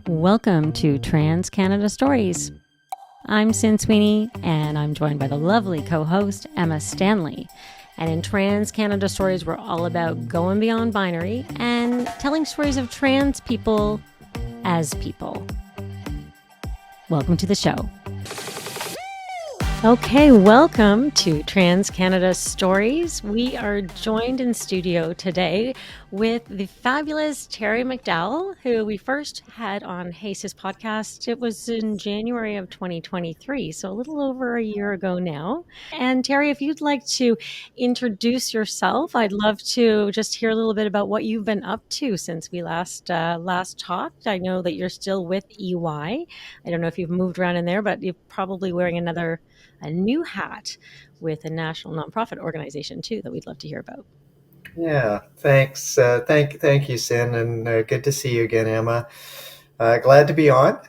Welcome to Trans Canada Stories. I'm Sin Sweeney, and I'm joined by the lovely co-host, Emma Stanley. And in Trans Canada Stories, we're all about going beyond binary and telling stories of trans people as people. Welcome to the show. Okay, welcome to Trans Canada Stories. We are joined in studio today with the fabulous Terri McDowell, who we first had on Hace's podcast. It was in January of 2023, so a little over a year ago now. And Terri, if you'd like to introduce yourself, I'd love to just hear a little bit about what you've been up to since we last talked. I know that you're still with EY. I don't know if you've moved around in there, but you're probably wearing a new hat with a national nonprofit organization too that we'd love to hear about. Yeah, thanks. Thank you, Sin, and good to see you again, Emma. Glad to be on.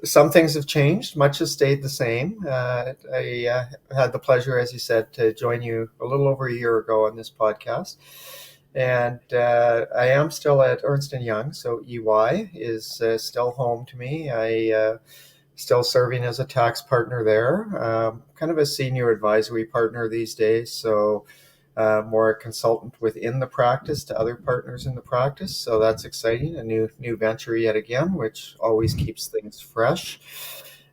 Some things have changed, much has stayed the same. I had the pleasure, as you said, to join you a little over a year ago on this podcast. And I am still at Ernst & Young, so EY is still home to me. Still serving as a tax partner there, kind of a senior advisory partner these days. So more a consultant within the practice to other partners in the practice. So that's exciting, a new venture yet again, which always keeps things fresh.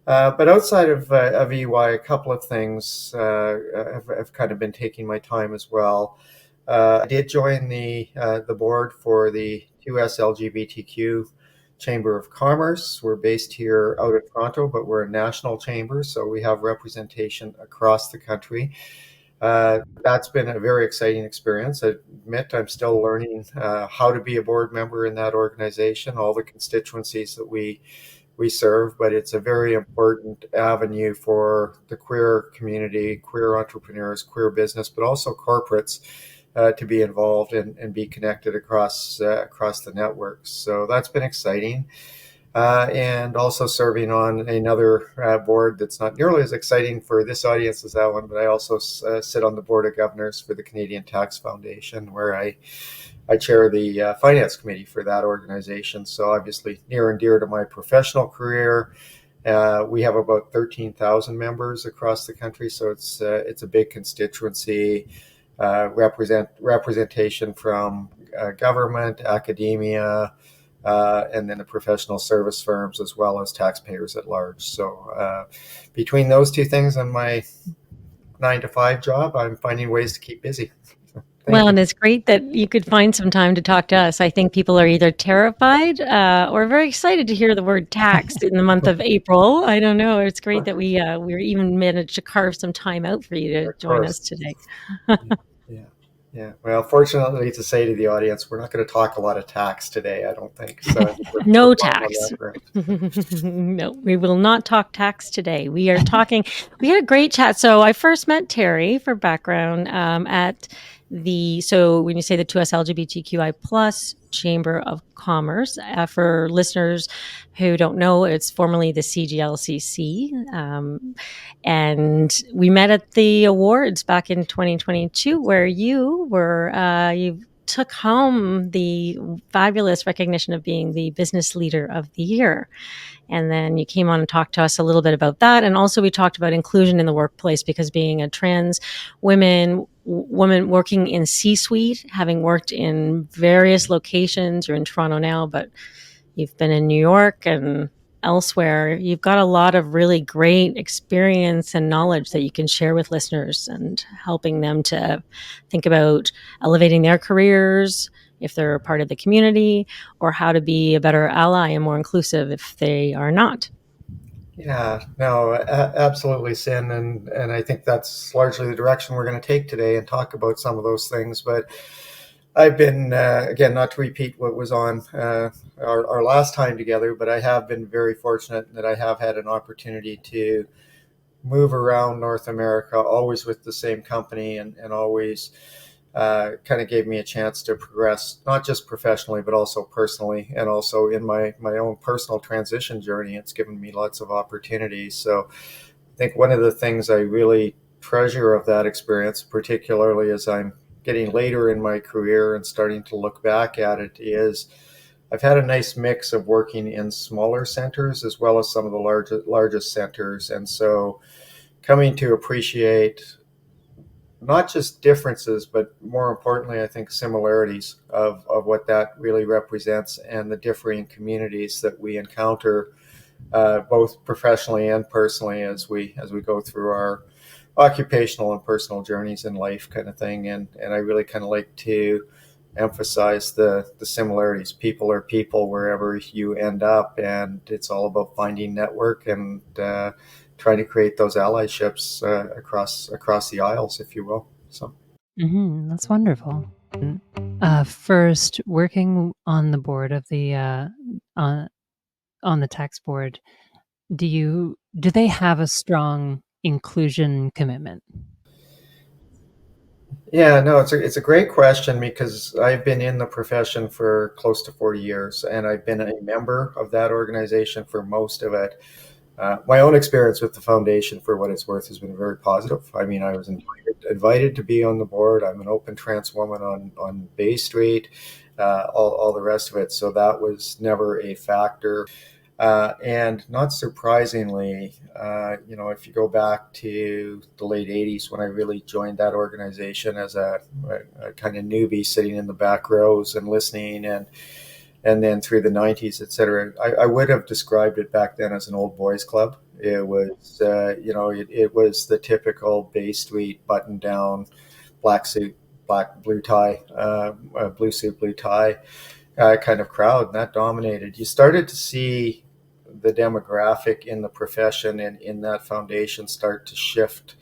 But outside of EY, a couple of things have kind of been taking my time as well. I did join the board for the US LGBTQ Chamber of Commerce. We're based here out of Toronto, but we're a national chamber, so we have representation across the country. That's been a very exciting experience. I admit I'm still learning how to be a board member in that organization, all the constituencies that we serve, but it's a very important avenue for the queer community, queer entrepreneurs, queer business, but also corporates to be involved and be connected across the networks. So that's been exciting. And also serving on another board that's not nearly as exciting for this audience as that one, but I also sit on the board of governors for the Canadian Tax Foundation, where I chair the finance committee for that organization. So obviously near and dear to my professional career. We have about 13,000 members across the country, so it's a big constituency. Representation from government, academia, and then the professional service firms, as well as taxpayers at large. So between those two things and my 9-to-5 job, I'm finding ways to keep busy. And it's great that you could find some time to talk to us. I think people are either terrified or very excited to hear the word tax in the month of April. I don't know. It's great that we even managed to carve some time out for you to join us today. Yeah. Well, fortunately to say to the audience, we're not going to talk a lot of tax today, I don't think. So no tax. No, we will not talk tax today. We had a great chat. So I first met Terri, for background, at so when you say the 2S LGBTQI plus Chamber of Commerce, for listeners who don't know, it's formerly the CGLCC. And we met at the awards back in 2022, where you took home the fabulous recognition of being the Business Leader of the Year. And then you came on and talked to us a little bit about that. And also we talked about inclusion in the workplace, because being a trans woman working in C-suite, having worked in various locations, you're in Toronto now, but you've been in New York and elsewhere, you've got a lot of really great experience and knowledge that you can share with listeners and helping them to think about elevating their careers if they're a part of the community, or how to be a better ally and more inclusive if they are not. Yeah, no, absolutely, Sin. And I think that's largely the direction we're going to take today and talk about some of those things. But I've been, again, not to repeat what was on our last time together, but I have been very fortunate that I have had an opportunity to move around North America, always with the same company, and always kind of gave me a chance to progress, not just professionally, but also personally, and also in my own personal transition journey. It's given me lots of opportunities. So I think one of the things I really treasure of that experience, particularly as I'm getting later in my career and starting to look back at it, is I've had a nice mix of working in smaller centers as well as some of the largest centers, and so coming to appreciate not just differences, but more importantly, I think similarities of what that really represents and the differing communities that we encounter, both professionally and personally, as we go through our occupational and personal journeys in life, kind of thing. And I really kind of like to emphasize the similarities. People are people wherever you end up, and it's all about finding network and trying to create those allyships across the aisles, if you will. So. That's wonderful. First, working on the board of the on the tax board, do they have a strong inclusion commitment? Yeah, no, it's a great question because I've been in the profession for close to 40 years, and I've been a member of that organization for most of it. My own experience with the foundation, for what it's worth, has been very positive. I mean, I was invited to be on the board. I'm an open trans woman on Bay Street, all the rest of it. So that was never a factor. And not surprisingly, if you go back to the late 80s when I really joined that organization as a kind of newbie sitting in the back rows and listening, and then through the 90s, et cetera, I would have described it back then as an old boys club. It was, it was the typical Bay Street button down, black suit, blue tie, blue suit, blue tie kind of crowd, and that dominated. You started to see the demographic in the profession and in that foundation start to shift.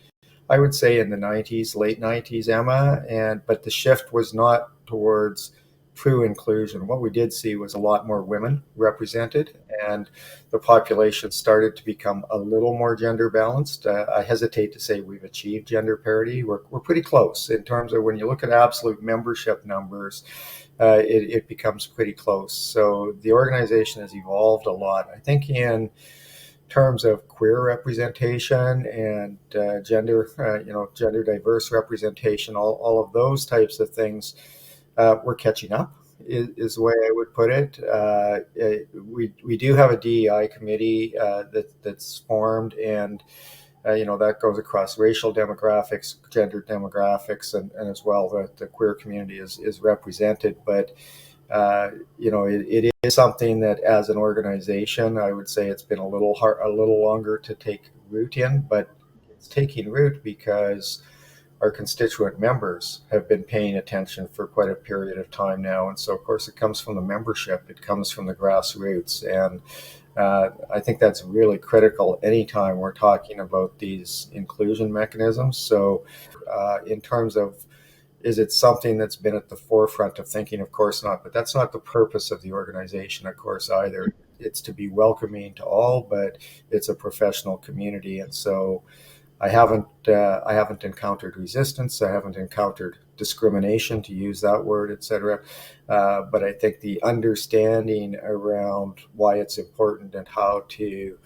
I would say in the 90s, late 90s, Emma, but the shift was not towards true inclusion. What we did see was a lot more women represented, and the population started to become a little more gender balanced. I hesitate to say we've achieved gender parity. We're pretty close in terms of when you look at absolute membership numbers. It becomes pretty close. So the organization has evolved a lot. I think in terms of queer representation and gender diverse representation, all of those types of things, we're catching up. Is the way I would put it. We do have a DEI committee that's formed, and that goes across racial demographics, gender demographics, and as well the queer community is represented. But it is something that, as an organization, I would say it's been a little longer to take root in, but it's taking root because our constituent members have been paying attention for quite a period of time now. And so, of course, it comes from the membership, it comes from the grassroots. And I think that's really critical anytime we're talking about these inclusion mechanisms. So, in terms of, is it something that's been at the forefront of thinking? Of course not, but that's not the purpose of the organization, of course, either. It's to be welcoming to all, but it's a professional community. And so I haven't encountered resistance. I haven't encountered discrimination, to use that word, etc. But I think the understanding around why it's important and how to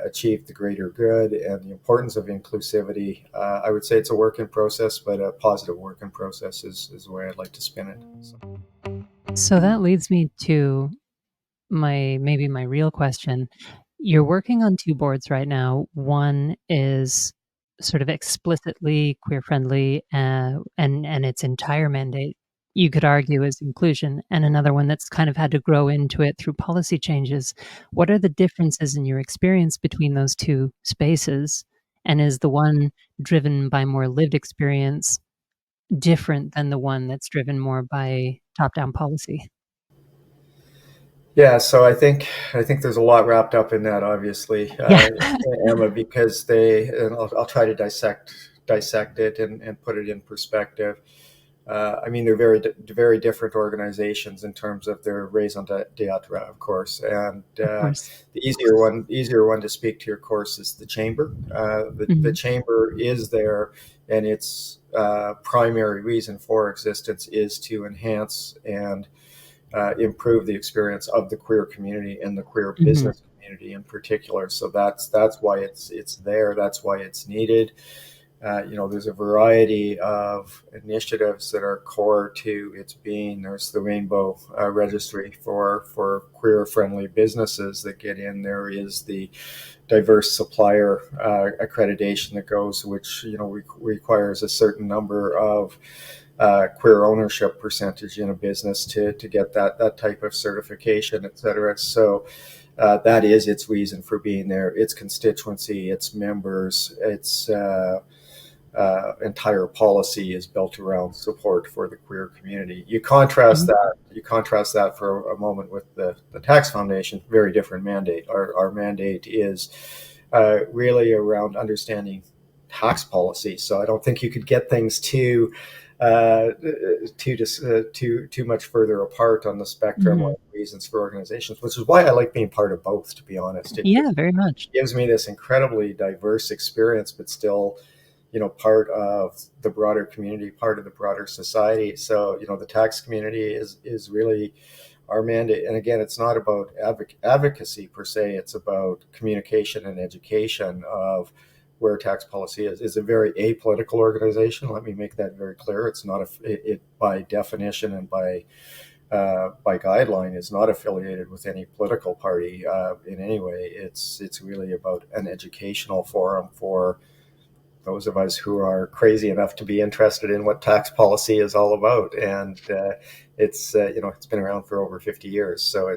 achieve the greater good and the importance of inclusivity, I would say it's a work in process, but a positive work in process is the way I'd like to spin it. So that leads me to my real question. You're working on two boards right now. One is sort of explicitly queer friendly, and its entire mandate, you could argue, is inclusion, and another one that's kind of had to grow into it through policy changes. What are the differences in your experience between those two spaces? And is the one driven by more lived experience different than the one that's driven more by top-down policy? Yeah, so I think there's a lot wrapped up in that, obviously, Yeah. Emma, because and I'll try to dissect it and put it in perspective. I mean, they're very different organizations in terms of their raison d'etre, of course. And Of course. the easier one to speak to, of course, is the chamber. The Mhm. chamber is there, and its primary reason for existence is to enhance and improve the experience of the queer community and the queer Mhm. business community in particular. So that's why it's there. That's why it's needed. there's a variety of initiatives that are core to its being. There's the Rainbow Registry for queer-friendly businesses that get in. There is the diverse supplier accreditation that goes, which requires a certain number of queer ownership percentage in a business to get that type of certification, et cetera. So that is its reason for being there. Its constituency, its members, its entire policy is built around support for the queer community. You contrast Mhm. that. You contrast that for a moment with the Tax Foundation. Very different mandate. Our mandate is really around understanding tax policy. So I don't think you could get things too much further apart on the spectrum Mhm. of reasons for organizations, which is why I like being part of both. To be honest, it Yeah, very much. gives me this incredibly diverse experience, but still part of the broader community, part of the broader society. So the tax community is really our mandate. And again, it's not about advocacy per se. It's about communication and education of where tax policy is. It's a very apolitical organization. Let me make that very clear. It's not it by definition and by guideline is not affiliated with any political party in any way. It's really about an educational forum for those of us who are crazy enough to be interested in what tax policy is all about. And it's been around for over 50 years, so Yeah.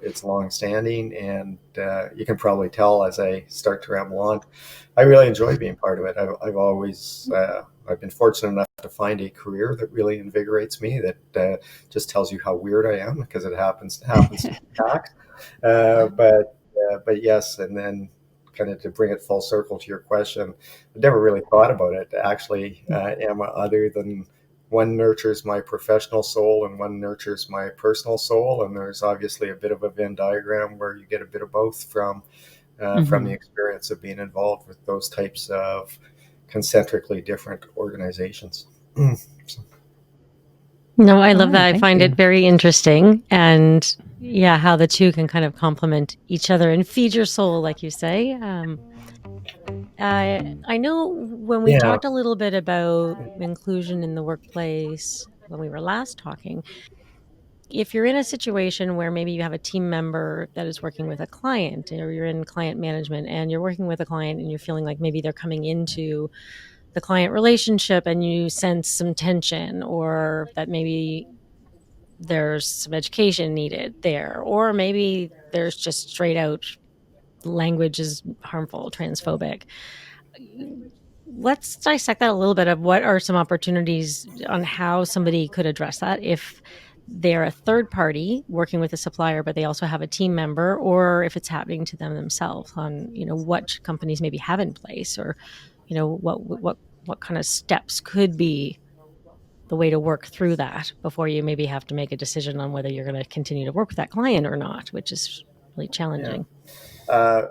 it's long standing. And you can probably tell as I start to ramble on, I really enjoy being part of it. I've always I've been fortunate enough to find a career that really invigorates me. That just tells you how weird I am because it happens to be tax. But yes, and then kind of to bring it full circle to your question, I never really thought about it actually, Emma, other than one nurtures my professional soul and one nurtures my personal soul. And there's obviously a bit of a Venn diagram where you get a bit of both from the Mhm. experience of being involved with those types of concentrically different organizations. So, No, I love that. Alright, I thank find it you. very interesting. And yeah, how the two can kind of complement each other and feed your soul, like you say. I know when we yeah, talked a little bit about inclusion in the workplace when we were last talking, if you're in a situation where maybe you have a team member that is working with a client or you're in client management and you're working with a client and you're feeling like maybe they're coming into the client relationship and you sense some tension or that maybe there's some education needed there, or maybe there's just straight out language is harmful, transphobic. Let's dissect that a little bit of what are some opportunities on how somebody could address that if they're a third party working with a supplier, but they also have a team member, or if it's happening to them themselves on, what companies maybe have in place or, what kind of steps could be the way to work through that before you maybe have to make a decision on whether you're going to continue to work with that client or not, which is really yeah. challenging. Uh,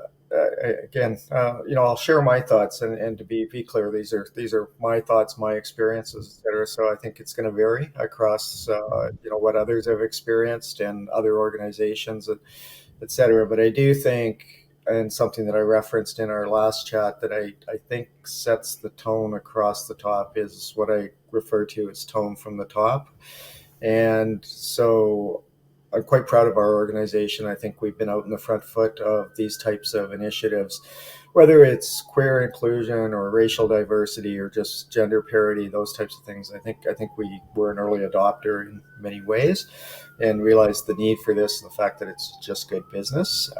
Again, I'll share my thoughts, and to be clear, these are my thoughts, my experiences, etc. So I think it's going to vary across, what others have experienced and other organizations, etc. But I do think, and something that I referenced in our last chat, that I think sets the tone across the top is what I refer to as tone from the top. And so I'm quite proud of our organization. I think we've been out in the front foot of these types of initiatives, whether it's queer inclusion or racial diversity or just gender parity, those types of things. I think we were an early adopter in many ways and realized the need for this and the fact that it's just good business.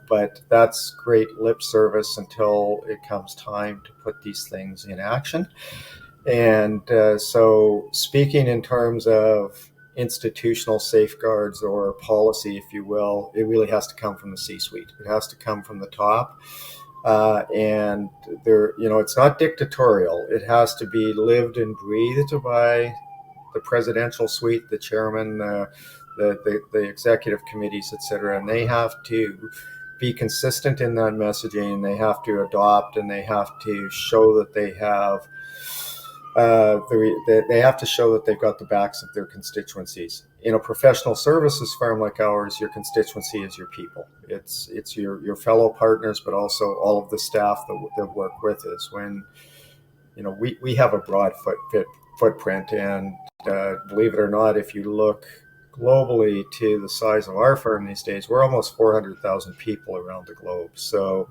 But that's great lip service until it comes time to put these things in action. And so, speaking in terms of institutional safeguards or policy, if you will, it really has to come from the C-suite. It has to come from the top, and it's not dictatorial. It has to be lived and breathed by the presidential suite, the chairman, the executive committees, etc. And they have to be consistent in that messaging. They have to adopt, and they have to show that they have they have to show that they've got the backs of their constituencies. In a professional services firm like ours, your constituency is your people. It's your fellow partners, but also all of the staff that work with us. we have a broad footprint, and believe it or not, if you look globally to the size of our firm these days, we're almost 400,000 people around the globe. So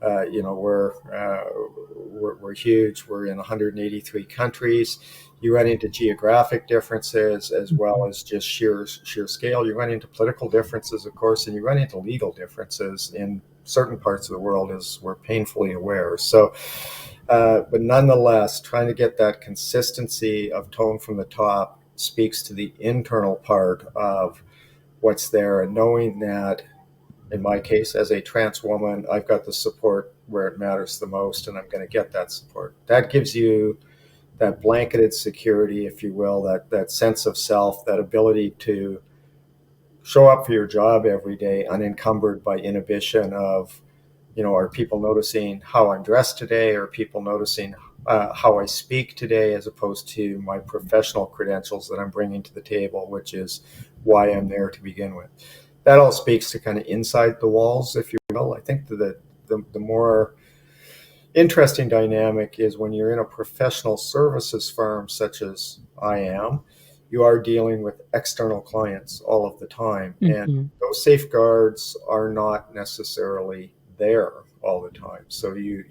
we're huge. We're in 183 countries. You run into geographic differences as well Mhm. as just sheer scale. You run into political differences, of course, and you run into legal differences in certain parts of the world, as we're painfully aware. So, but nonetheless, trying to get that consistency of tone from the top speaks to the internal part of what's there, and knowing that in my case, as a trans woman, I've got the support where it matters the most, and I'm going to get that support. That gives you that blanketed security, if you will, that sense of self, that ability to show up for your job every day unencumbered by inhibition of, are people noticing how I'm dressed today? Are people noticing how I speak today, as opposed to my professional credentials that I'm bringing to the table, which is why I'm there to begin with. That all speaks to kind of inside the walls, if you will. I think that the more interesting dynamic is when you're in a professional services firm, such as I am, you are dealing with external clients all of the time. And Mhm. those safeguards are not necessarily there all the time. So you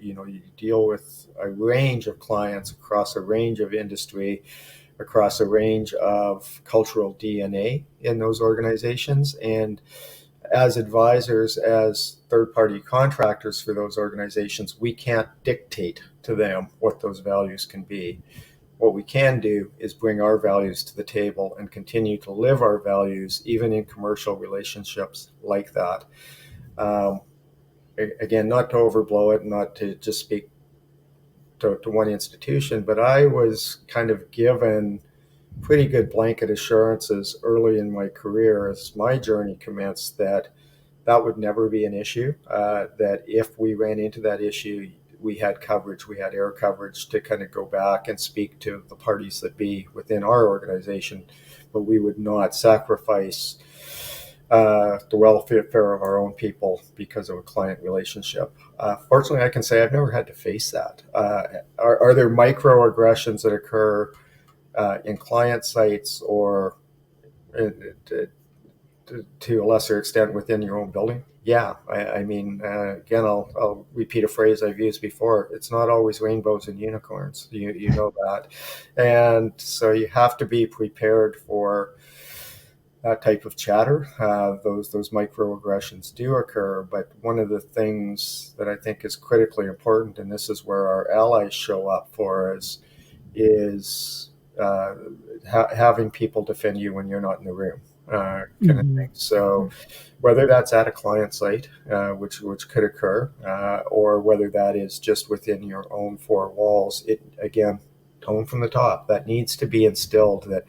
deal with a range of clients across a range of industry, across a range of cultural DNA in those organizations. And as advisors, as third party contractors for those organizations, we can't dictate to them what those values can be. What we can do is bring our values to the table and continue to live our values, even in commercial relationships like that. Um, Again, not to overblow it, not to just speak to one institution, but I was kind of given pretty good blanket assurances early in my career as my journey commenced that would never be an issue. That if we ran into that issue, we had coverage, we had air coverage to kind of go back and speak to the parties that be within our organization, but we would not sacrifice the welfare of our own people because of a client relationship. Fortunately, I can say I've never had to face that. Are there microaggressions that occur in client sites, or to a lesser extent within your own building? Yeah, I mean, again, I'll repeat a phrase I've used before. It's not always rainbows and unicorns. You know that, and so you have to be prepared for that type of chatter. Those microaggressions do occur, but one of the things that I think is critically important, and this is where our allies show up for us, is having people defend you when you're not in the room, kind of thing. Mhm. So whether that's at a client site, which could occur, or whether that is just within your own four walls, it again, tone from the top. That needs to be instilled. That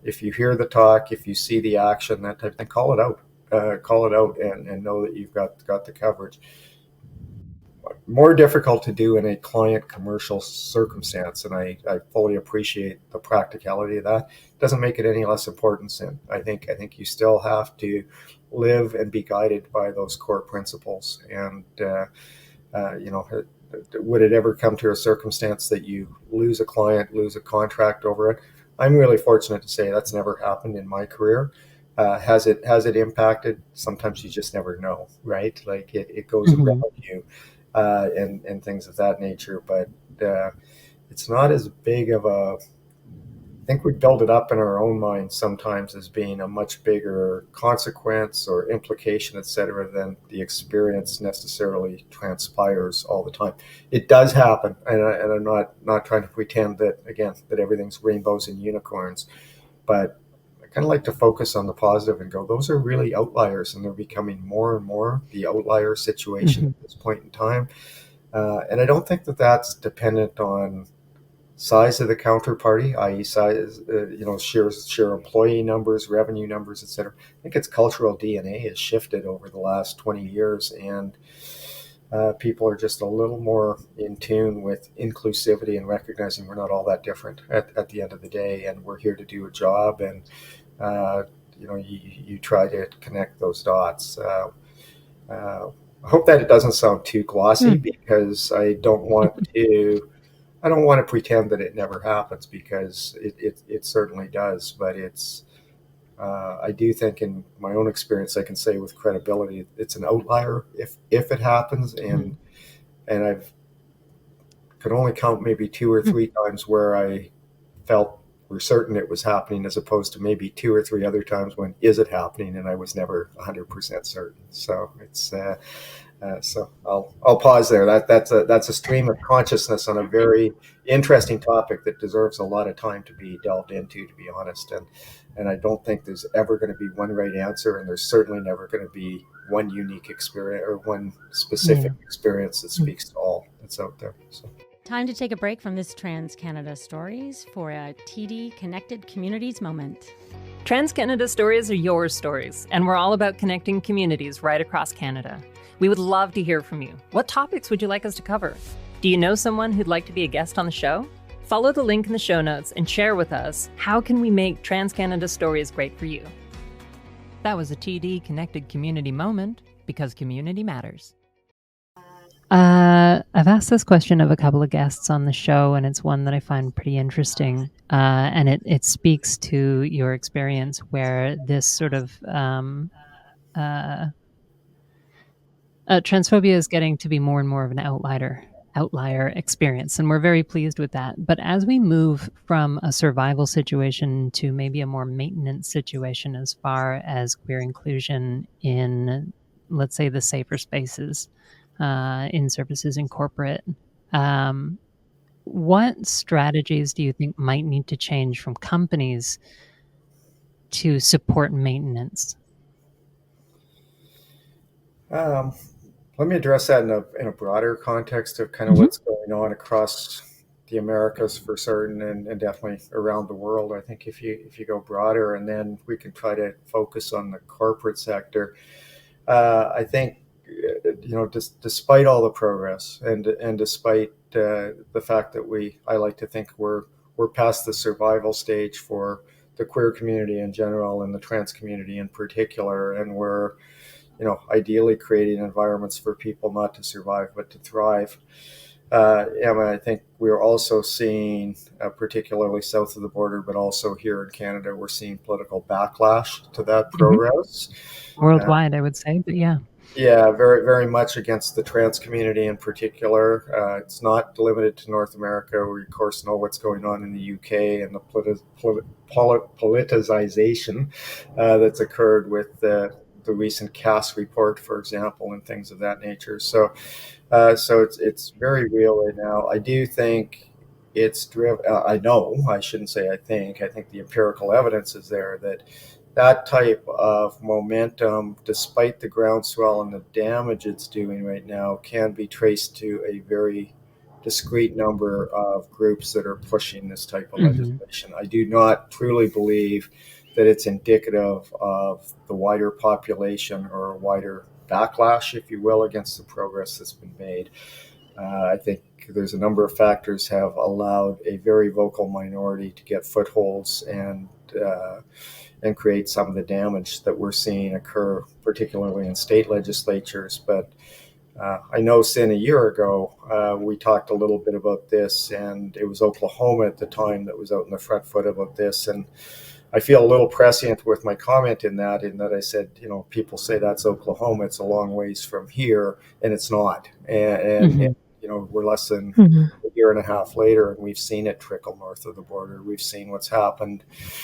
if you hear the talk, if you see the action, that type of thing, call it out, and know that you've got the coverage. More difficult to do in a client commercial circumstance, and I fully appreciate the practicality of that. Doesn't make it any less important, Sin. I think you still have to live and be guided by those core principles. And would it ever come to a circumstance that you lose a client, lose a contract over it? I'm really fortunate to say that's never happened in my career. Has it impacted? Sometimes you just never know, right? Like it goes Mhm. around you, and things of that nature. But it's not as big of a. I think we build it up in our own minds sometimes as being a much bigger consequence or implication, et cetera, than the experience necessarily transpires all the time. It does happen, and I'm not trying to pretend that again that everything's rainbows and unicorns, but I kind of like to focus on the positive and go, those are really outliers, and they're becoming more and more the outlier situation Mhm. at this point in time. And I don't think that that's dependent on size of the counterparty, i.e., size, share employee numbers, revenue numbers, etc. I think its cultural DNA has shifted over the last 20 years, and people are just a little more in tune with inclusivity and recognizing we're not all that different at the end of the day, and we're here to do a job, and uh, you try to connect those dots. I hope that it doesn't sound too glossy, Hmm. because I don't want to. I don't want to pretend that it never happens, because it certainly does, but I do think, in my own experience, I can say with credibility, it's an outlier if it happens, Mm. and I've could only count maybe two or Mm. three times where I felt we're certain it was happening, as opposed to maybe two or three other times when is it happening, and I was never 100% certain. So so I'll pause there. That's a stream of consciousness on a very interesting topic that deserves a lot of time to be delved into, to be honest. And I don't think there's ever going to be one right answer, and there's certainly never going to be one unique experience or one specific Yeah. experience that Mm. speaks to all that's out there. So. Time to take a break from this Trans Canada Stories for a TD Connected Communities moment. Trans Canada Stories are your stories, and we're all about connecting communities right across Canada. We would love to hear from you. What topics would you like us to cover? Do you know someone who'd like to be a guest on the show? Follow the link in the show notes and share with us how can we make Trans Canada Stories great for you. That was a TD Connected Community moment, because community matters. I've asked this question of a couple of guests on the show, and it's one that I find pretty interesting. And it speaks to your experience where this sort of transphobia is getting to be more and more of an outlier experience, and we're very pleased with that. But as we move from a survival situation to maybe a more maintenance situation as far as queer inclusion in, let's say, the safer spaces, in services in corporate, what strategies do you think might need to change from companies to support maintenance? Um, Let me address that in a broader context of kind of Mm-hmm. what's going on across the Americas for certain, and definitely around the world. I think if you go broader, and then we can try to focus on the corporate sector. I think despite all the progress, and despite the fact that I like to think we're past the survival stage for the queer community in general and the trans community in particular, and we're ideally creating environments for people not to survive but to thrive. Emma, I think we're also seeing, particularly south of the border, but also here in Canada, we're seeing political backlash to that Mm-hmm. progress. Uh, Worldwide, I would say, but yeah. yeah, very, very much against the trans community in particular. It's not limited to North America. We, of course, know what's going on in the UK and the politicization that's occurred with the recent Cass report, for example, and things of that nature. So it's very real right now. I do think it's driven. I know. I shouldn't say I think. I think the empirical evidence is there that type of momentum, despite the groundswell and the damage it's doing right now, can be traced to a very discrete number of groups that are pushing this type of Mm-hmm. legislation. I do not truly believe that it's indicative of the wider population or a wider backlash, if you will, against the progress that's been made. I think there's a number of factors have allowed a very vocal minority to get footholds and create some of the damage that we're seeing occur, particularly in state legislatures. But I know, Sin, a year ago, we talked a little bit about this, and it was Oklahoma at the time that was out in the front foot about this. And I feel a little prescient with my comment in that I said, people say that's Oklahoma, it's a long ways from here, and it's not. And Mm-hmm. we're less than Mm-hmm. a year and a half later, and we've seen it trickle north of the border. We've seen what's happened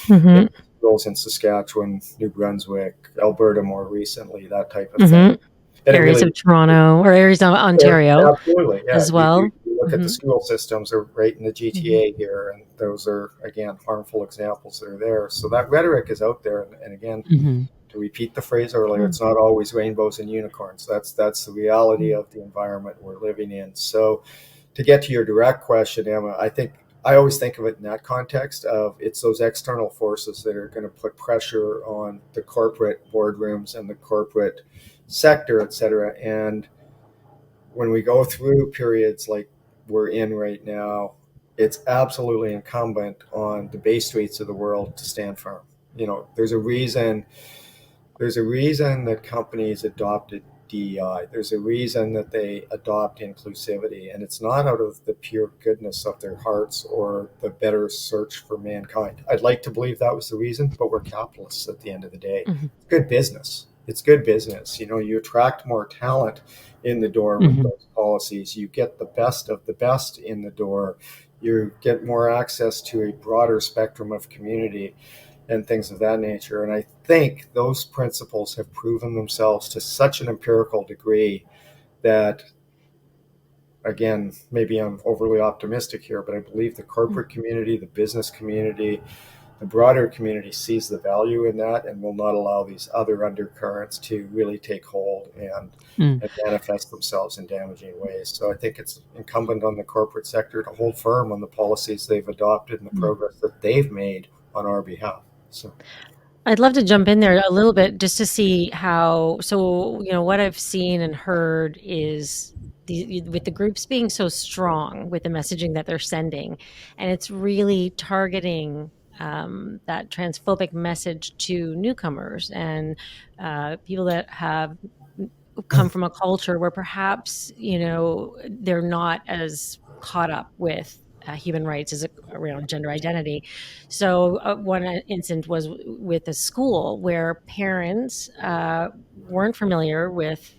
in Mm-hmm. schools in Saskatchewan, New Brunswick, Alberta more recently, that type of thing. Mm-hmm. And it Areas really, of Toronto or areas of Ontario absolutely, yeah. as You well. look at the Mm-hmm. school systems are right in the Mm-hmm. GTA here, and those are, again, harmful examples that are there. So that rhetoric is out there. And again, Mm-hmm. to repeat the phrase earlier, it's not always rainbows and unicorns. That's the reality of the environment we're living in. So to get to your direct question, Emma, I think I always think of it in that context of it's those external forces that are going to put pressure on the corporate boardrooms and the corporate sector, et cetera. And when we go through periods like we're in right now, it's absolutely incumbent on the Bay Streets of the world to stand firm. There's a reason that companies adopted DEI. There's a reason that they adopt inclusivity, and it's not out of the pure goodness of their hearts or the better search for mankind. I'd like to believe that was the reason, but we're capitalists at the end of the day. Mhm. It's good business. It's good business. You know, you attract more talent in the door with Mhm. those policies. You get the best of the best in the door. You get more access to a broader spectrum of community and things of that nature. And I think those principles have proven themselves to such an empirical degree that, again, maybe I'm overly optimistic here, but I believe the corporate community, the business community, the broader community sees the value in that and will not allow these other undercurrents to really take hold Mm. and manifest themselves in damaging ways. So I think it's incumbent on the corporate sector to hold firm on the policies they've adopted and the Mm. progress that they've made on our behalf. So. I'd love to jump in there a little bit just to see how, so, what I've seen and heard is with the groups being so strong with the messaging that they're sending, and it's really targeting that transphobic message to newcomers and people that have come from a culture where perhaps, they're not as caught up with human rights as around gender identity. So one incident was with a school where parents weren't familiar with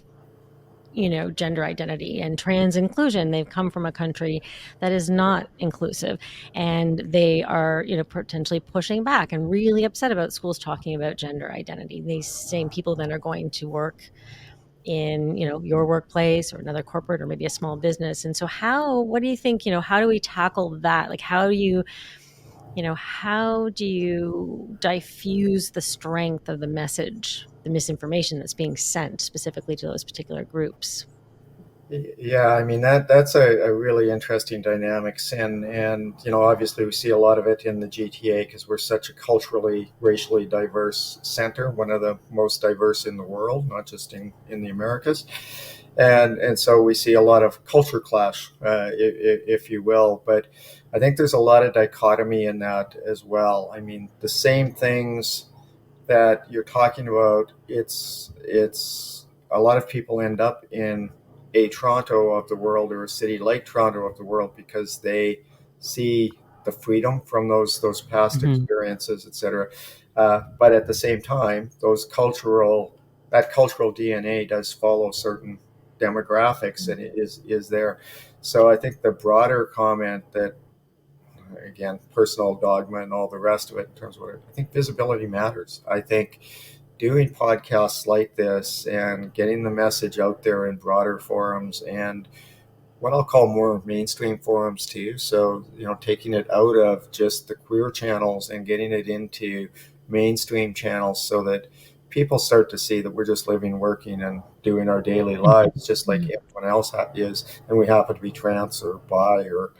gender identity and trans inclusion. They've come from a country that is not inclusive, and they are potentially pushing back and really upset about schools talking about gender identity. These same people then are going to work in your workplace or another corporate or maybe a small business. And so what do you think, how do we tackle that? Like, how do you diffuse the strength of the message, the misinformation that's being sent specifically to those particular groups? Yeah, I mean that's a really interesting dynamics, and obviously we see a lot of it in the GTA because we're such a culturally, racially diverse center, one of the most diverse in the world, not just in the Americas, and so we see a lot of culture clash, if you will. But I think there's a lot of dichotomy in that as well. I mean, the same things that you're talking about, it's a lot of people end up in a Toronto of the world or a city like Toronto of the world because they see the freedom from those past Mhm. experiences, etc. But at the same time, that cultural DNA does follow certain demographics and it is there. So I think the broader comment that, again, personal dogma and all the rest of it in terms of what I think visibility matters. I think doing podcasts like this and getting the message out there in broader forums and what I'll call more mainstream forums too. So, taking it out of just the queer channels and getting it into mainstream channels so that people start to see that we're just living, working, and doing our daily Mhm. lives just like everyone else is, and we happen to be trans or bi or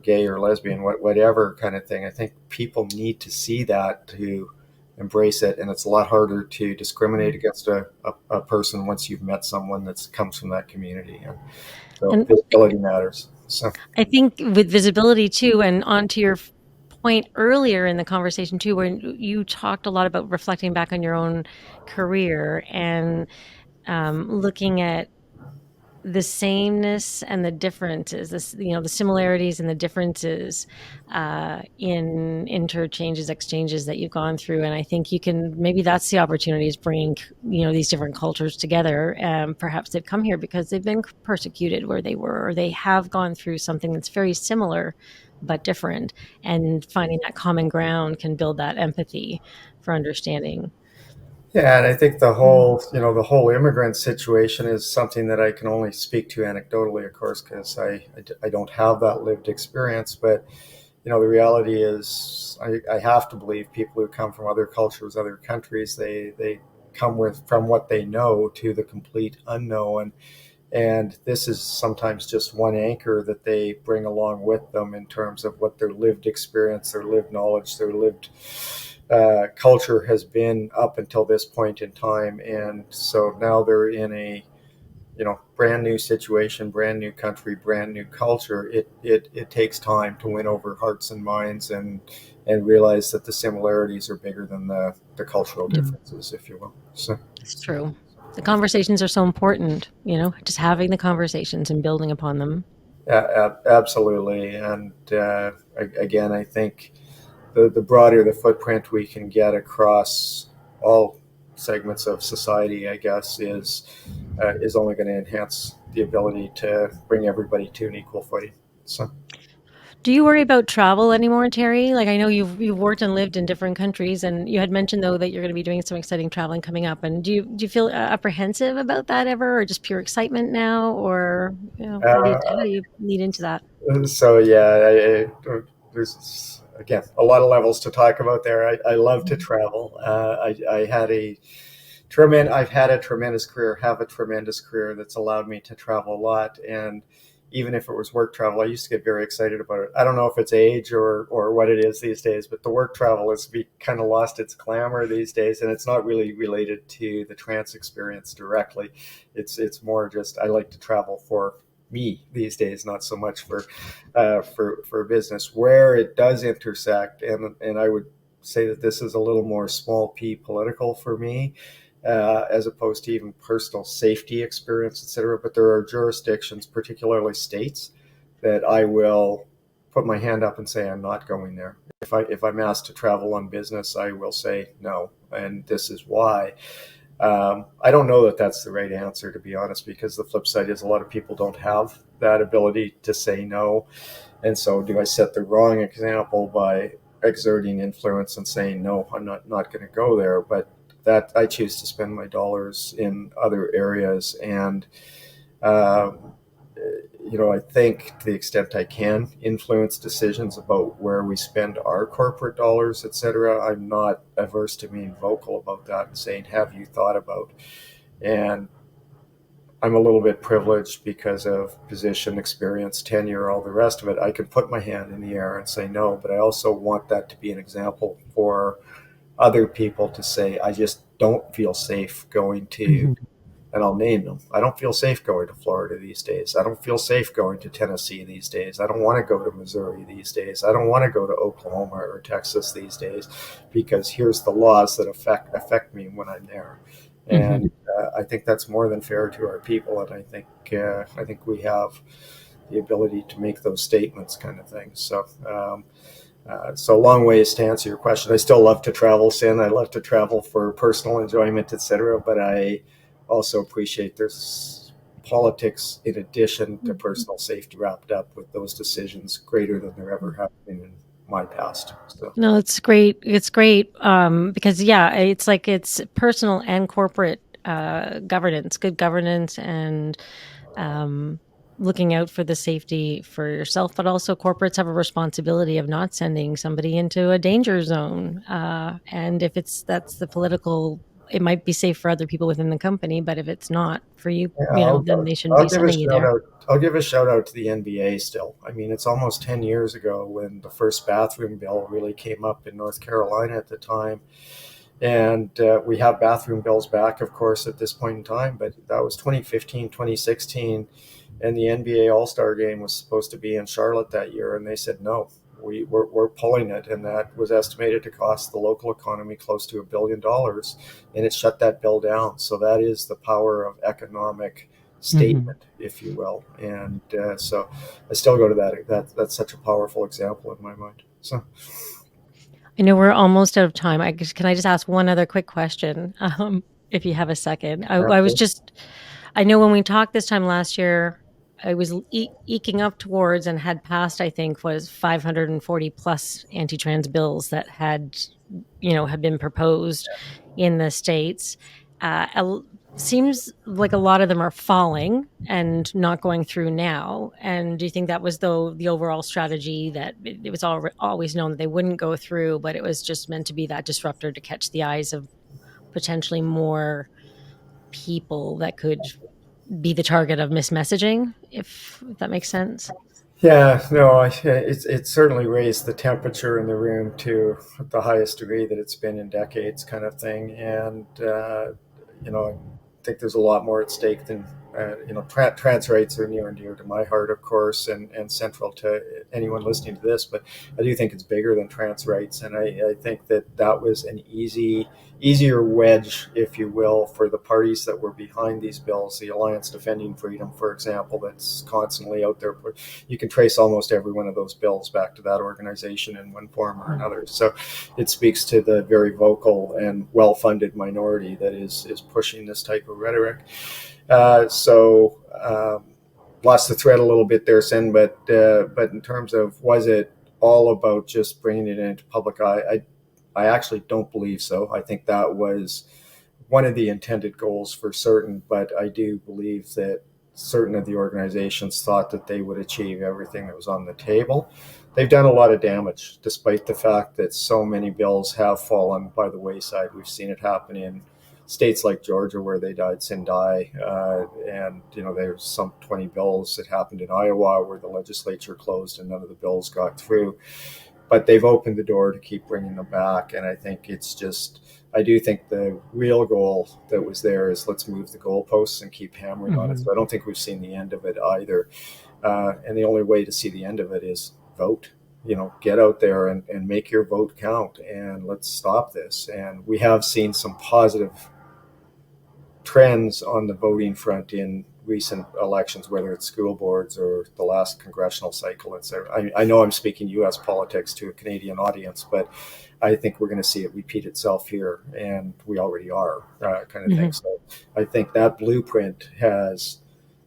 gay or lesbian, whatever kind of thing. I think people need to see that to embrace it, and it's a lot harder to discriminate against a person once you've met someone that comes from that community. And so And visibility matters. So I think with visibility too, and on to your point earlier in the conversation too, where you talked a lot about reflecting back on your own career and looking at the sameness and the differences, the similarities and the differences in interchanges, exchanges that you've gone through. And I think maybe that's the opportunity, is bringing, these different cultures together. Perhaps they've come here because they've been persecuted where they were, or they have gone through something that's very similar but different. And finding that common ground can build that empathy for understanding. yeah, and I think the whole immigrant situation is something that I can only speak to anecdotally, of course, because I don't have that lived experience. But the reality is, I have to believe people who come from other cultures, other countries, they come from what they know to the complete unknown. And this is sometimes just one anchor that they bring along with them in terms of what their lived experience, their lived knowledge, their lived culture has been up until this point in time. And so now they're in a brand new situation, brand new country, brand new culture. It takes time to win over hearts and minds and realize that the similarities are bigger than the cultural Mm. differences, if you will. So It's true. The conversations are so important, just having the conversations and building upon them. Absolutely. And again, I think the broader the footprint we can get across all segments of society, I guess, is only going to enhance the ability to bring everybody to an equal footing. So. Do you worry about travel anymore, Terry? Like I know you've worked and lived in different countries, and you had mentioned though that you're going to be doing some exciting traveling coming up. And do you feel apprehensive about that ever, or just pure excitement now, or how do Uh, you lead into that? so yeah, there's again a lot of levels to talk about there. I love to Mhm. travel. I've had a tremendous career, have a tremendous career that's allowed me to travel a lot. And even if it was work travel, I used to get very excited about it. I don't know if it's age or what it is these days, but the work travel has kind of lost its glamour these days, and it's not really related to the trance experience directly. It's more just I like to travel for me these days, not so much for business. Where it does intersect, and I would say that this is a little more small p political for me, as opposed to even personal safety experience, etc. But there are jurisdictions, particularly states, that I will put my hand up and say I'm not going there. If I'm asked to travel on business, I will say no, and this is why. I don't know that that's the right answer, to be honest, because the flip side is a lot of people don't have that ability to say no. And so, do I set the wrong example by exerting influence and saying no? I'm not going to go there, but that I choose to spend my dollars in other areas. And um, I think to the extent I can influence decisions about where we spend our corporate dollars, etc. I'm not averse to being vocal about that and saying, "Have you thought about?" And I'm a little bit privileged because of position, experience, tenure, all the rest of it. I can put my hand in the air and say no, but I also want that to be an example for other people to say, I just don't feel safe going to, Mhm. and I'll name them. I don't feel safe going to Florida these days. I don't feel safe going to Tennessee these days. I don't want to go to Missouri these days. I don't want to go to Oklahoma or Texas these days because here's the laws that affect me when I'm there. And Mhm. I think that's more than fair to our people, and I think we have the ability to make those statements, kind of thing. So, long ways to answer your question. I still love to travel, Sin. I love to travel for personal enjoyment, etc. But I also appreciate there's politics in addition to personal safety wrapped up with those decisions greater than there ever have been in my past. So, No, it's great. It's great because yeah, it's like it's personal and corporate governance, good governance, and um, looking out for the safety for yourself, but also corporates have a responsibility of not sending somebody into a danger zone. And if that's the political, it might be safe for other people within the company, but if it's not for you, yeah, then they shouldn't I'll be give a sending you shout there. out. I'll give a shout out to the NBA still. I mean, it's almost 10 years ago when the first bathroom bill really came up in North Carolina at the time. And we have bathroom bills back, of course, at this point in time, but that was 2015, 2016. And the NBA All Star game was supposed to be in Charlotte that year. And they said, no, we're pulling it. And that was estimated to cost the local economy close to $1 billion. And it shut that bill down. So that is the power of economic Mhm. statement, if you will. And so I still go to that's such a powerful example in my mind. So, I know we're almost out of time. Can I just ask one other quick question, if you have a second? I was absolutely. just I know when we talked this time last year, I was eking up towards and had passed, I think, was 540 plus anti-trans bills that had been proposed in the states. Seems like a lot of them are falling and not going through now. And do you think that was though the overall strategy that it was always known that they wouldn't go through, but it was just meant to be that disruptor to catch the eyes of potentially more people that could be the target of mismessaging, if that makes sense? Yeah, no, it's certainly raised the temperature in the room to the highest degree that it's been in decades, kind of thing. And I think there's a lot more at stake than trans rights are near and dear to my heart, of course, and central to anyone listening to this. But I do think it's bigger than trans rights, and I think that was an easier wedge, if you will, for the parties that were behind these bills. The Alliance Defending Freedom, for example, that's constantly out there. You can trace almost every one of those bills back to that organization in one form or another. So it speaks to the very vocal and well-funded minority that is pushing this type of rhetoric. Lost the thread a little bit there, Sin, but in terms of, was it all about just bringing it into public eye? I actually don't believe so. I think that was one of the intended goals for certain, but I do believe that certain of the organizations thought that they would achieve everything that was on the table. They've done a lot of damage, despite the fact that so many bills have fallen by the wayside. We've seen it happen in states like Georgia, where they died sin die, and there's some 20 bills that happened in Iowa where the legislature closed and none of the bills got through. But they've opened the door to keep bringing them back, and I think I do think the real goal that was there is, let's move the goalposts and keep hammering on it. So I don't think we've seen the end of it either, and the only way to see the end of it is vote. Get out there and make your vote count, and let's stop this. And we have seen some positive trends on the voting front in recent elections, whether it's school boards or the last congressional cycle, etc. I know I'm speaking U.S. politics to a Canadian audience, but I think we're going to see it repeat itself here, and we already are, kind of thing. So I think that blueprint has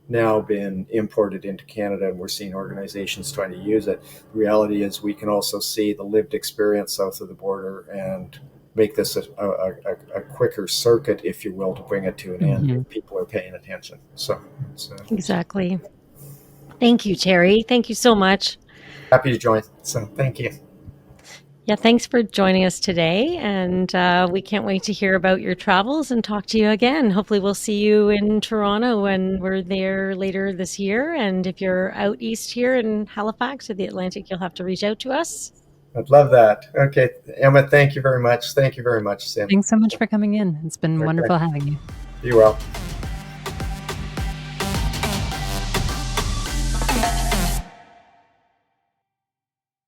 now been imported into Canada, and we're seeing organizations trying to use it. The reality is we can also see the lived experience south of the border and make this a quicker circuit, if you will, to bring it to an end if people are paying attention. So exactly. Thank you, Terry. Thank you so much. Happy to join. So thank you. Yeah, thanks for joining us today. And we can't wait to hear about your travels and talk to you again. Hopefully we'll see you in Toronto when we're there later this year. And if you're out east here in Halifax or the Atlantic, you'll have to reach out to us. I'd love that. Okay, Emma, thank you very much. Thank you very much, Sam. Thanks so much for coming in. It's been wonderful having you. Be well.